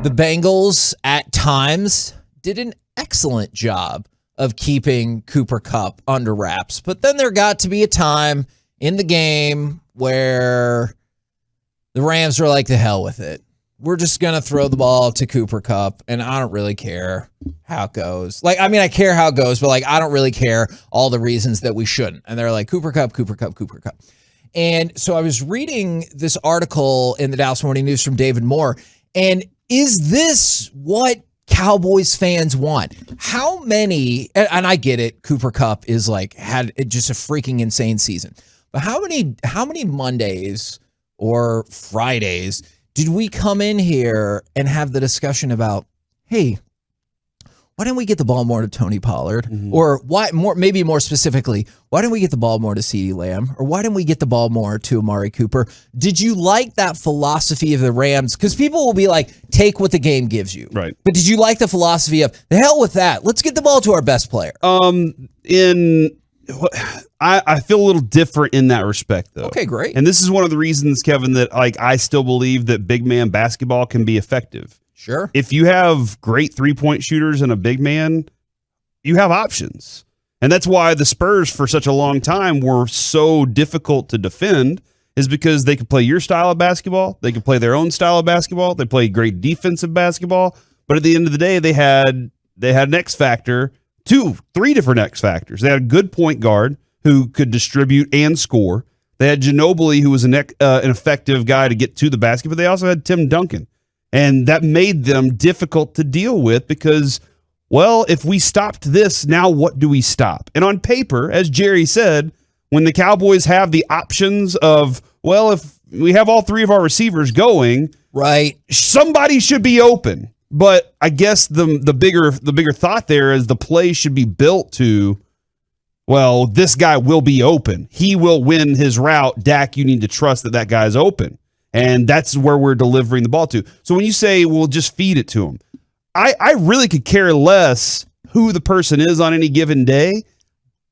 The Bengals at times did an excellent job of keeping Cooper Kupp under wraps. But then there got to be a time in the game where the Rams were like, the hell with it. We're just going to throw the ball to Cooper Kupp, and I don't really care how it goes. I care how it goes, but I don't really care all the reasons that we shouldn't. And they're like, Cooper Kupp, Cooper Kupp, Cooper Kupp. And so I was reading this article in the Dallas Morning News from David Moore, and is this what Cowboys fans want? How many, and I get it, Cooper Kupp is had just a freaking insane season, but how many Mondays or Fridays did we come in here and have the discussion about, hey, why didn't we get the ball more to Tony Pollard? Mm-hmm. Or maybe more specifically, why didn't we get the ball more to CeeDee Lamb? Or why didn't we get the ball more to Amari Cooper? Did you like that philosophy of the Rams? Because people will be like, take what the game gives you. Right. But did you like the philosophy of, the hell with that? Let's get the ball to our best player. I feel a little different in that respect, though. Okay, great. And this is one of the reasons, Kevin, that I still believe that big man basketball can be effective. Sure. If you have great three-point shooters and a big man, you have options. And that's why the Spurs for such a long time were so difficult to defend, is because they could play your style of basketball, they could play their own style of basketball, they played great defensive basketball, but at the end of the day, they had an X factor, three different X factors. They had a good point guard who could distribute and score. They had Ginobili, who was an effective guy to get to the basket, but they also had Tim Duncan. And that made them difficult to deal with because, well, if we stopped this, now what do we stop? And on paper, as Jerry said, when the Cowboys have the options of, well, if we have all three of our receivers going, right, somebody should be open. But I guess the bigger thought there is the play should be built to, well, this guy will be open. He will win his route. Dak, you need to trust that guy's open. And that's where we're delivering the ball to. So when you say, we'll just feed it to him, I really could care less who the person is on any given day.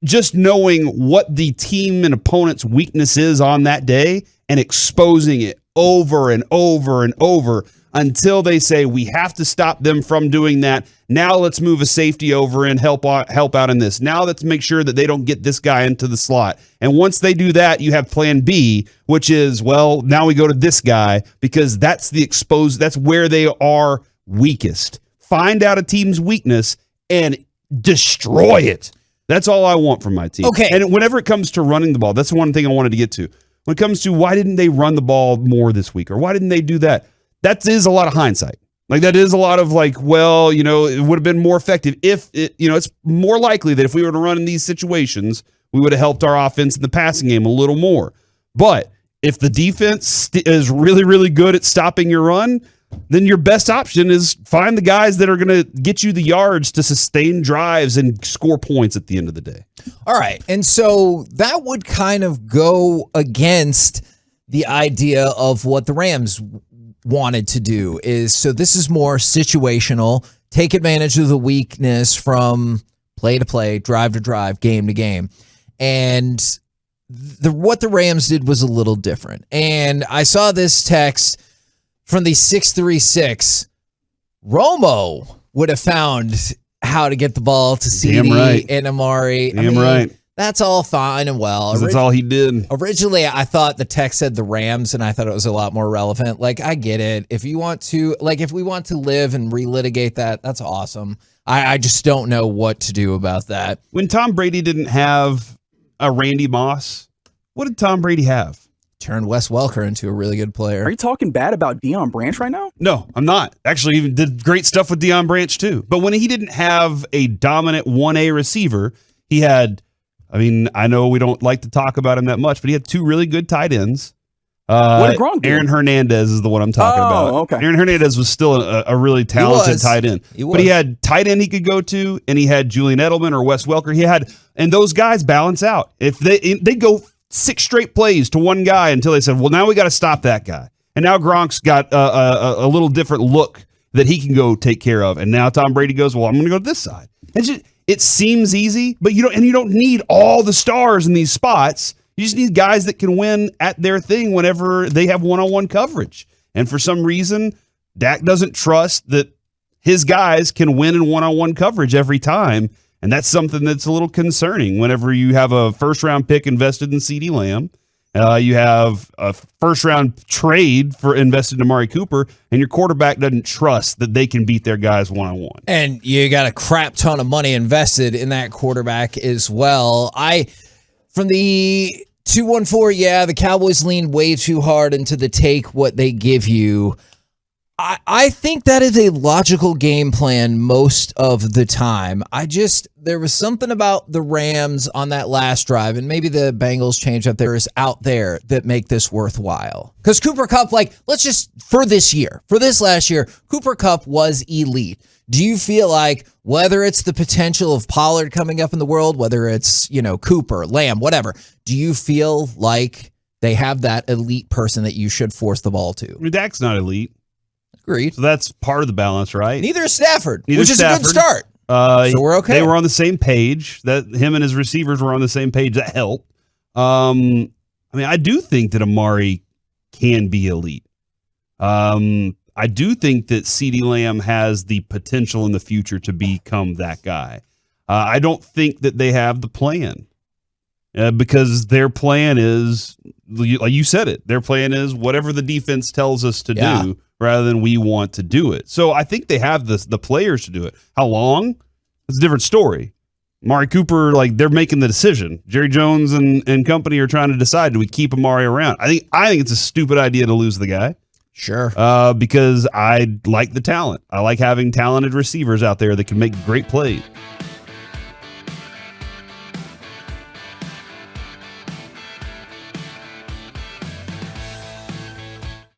Just knowing what the team and opponent's weakness is on that day and exposing it over and over and over until they say, we have to stop them from doing that. Now let's move a safety over and help out in this. Now let's make sure that they don't get this guy into the slot. And once they do that, you have plan B, which is, well, now we go to this guy because that's that's where they are weakest. Find out a team's weakness and destroy it. That's all I want from my team. Okay. And whenever it comes to running the ball, that's one thing I wanted to get to. When it comes to why didn't they run the ball more this week or why didn't they do that? That is a lot of hindsight. That is a lot of it would have been more effective if it's more likely that if we were to run in these situations, we would have helped our offense in the passing game a little more. But if the defense is really, really good at stopping your run, then your best option is find the guys that are going to get you the yards to sustain drives and score points at the end of the day. All right. And so that would kind of go against the idea of what the Rams wanted to do so this is more situational, take advantage of the weakness from play to play, drive to drive, game to game. And what the Rams did was a little different. And I saw this text from the 636. Romo would have found how to get the ball to CeeDee and Amari. Damn right. That's all fine and well. That's all he did. Originally, I thought the text said the Rams, and I thought it was a lot more relevant. I get it. If you want to, if we want to live and relitigate that, that's awesome. I just don't know what to do about that. When Tom Brady didn't have a Randy Moss, what did Tom Brady have? Turned Wes Welker into a really good player. Are you talking bad about Deion Branch right now? No, I'm not. Actually, he did great stuff with Deion Branch, too. But when he didn't have a dominant 1A receiver, he had... I know we don't like to talk about him that much, but he had two really good tight ends. What did Gronk do? Aaron Hernandez is the one I'm talking about. Okay. Aaron Hernandez was still a really talented tight end. But he had tight end he could go to, and he had Julian Edelman or Wes Welker. And those guys balance out. If they go 6 straight plays to one guy until they said, well, now we got to stop that guy. And now Gronk's got a little different look that he can go take care of. And now Tom Brady goes, well, I'm going to go to this side. It seems easy, but you don't need all the stars in these spots. You just need guys that can win at their thing whenever they have one-on-one coverage. And for some reason, Dak doesn't trust that his guys can win in one-on-one coverage every time, and that's something that's a little concerning whenever you have a first-round pick invested in CeeDee Lamb. You have a first-round trade for invested in Amari Cooper, and your quarterback doesn't trust that they can beat their guys one-on-one. And you got a crap ton of money invested in that quarterback as well. From the 214, the Cowboys lean way too hard into the take what they give you. I think that is a logical game plan most of the time. There was something about the Rams on that last drive, and maybe the Bengals change up there is out there that make this worthwhile. Because Cooper Kupp, for this last year, Cooper Kupp was elite. Do you feel like whether it's the potential of Pollard coming up in the world, whether it's, Cooper, Lamb, whatever, do you feel like they have that elite person that you should force the ball to? I mean, Dak's not elite. Agreed. So that's part of the balance, right? Neither is Stafford, which is a good start. So we're okay. They were on the same page. That him and his receivers were on the same page. That helped. I do think that Amari can be elite. I do think that CeeDee Lamb has the potential in the future to become that guy. I don't think that they have the plan because their plan is, like you said it, their plan is whatever the defense tells us to do rather than we want to do it. So I think they have the players to do it. How long? It's a different story. Amari Cooper, they're making the decision. Jerry Jones and company are trying to decide, do we keep Amari around? I think it's a stupid idea to lose the guy. Sure. Because I like the talent. I like having talented receivers out there that can make great plays.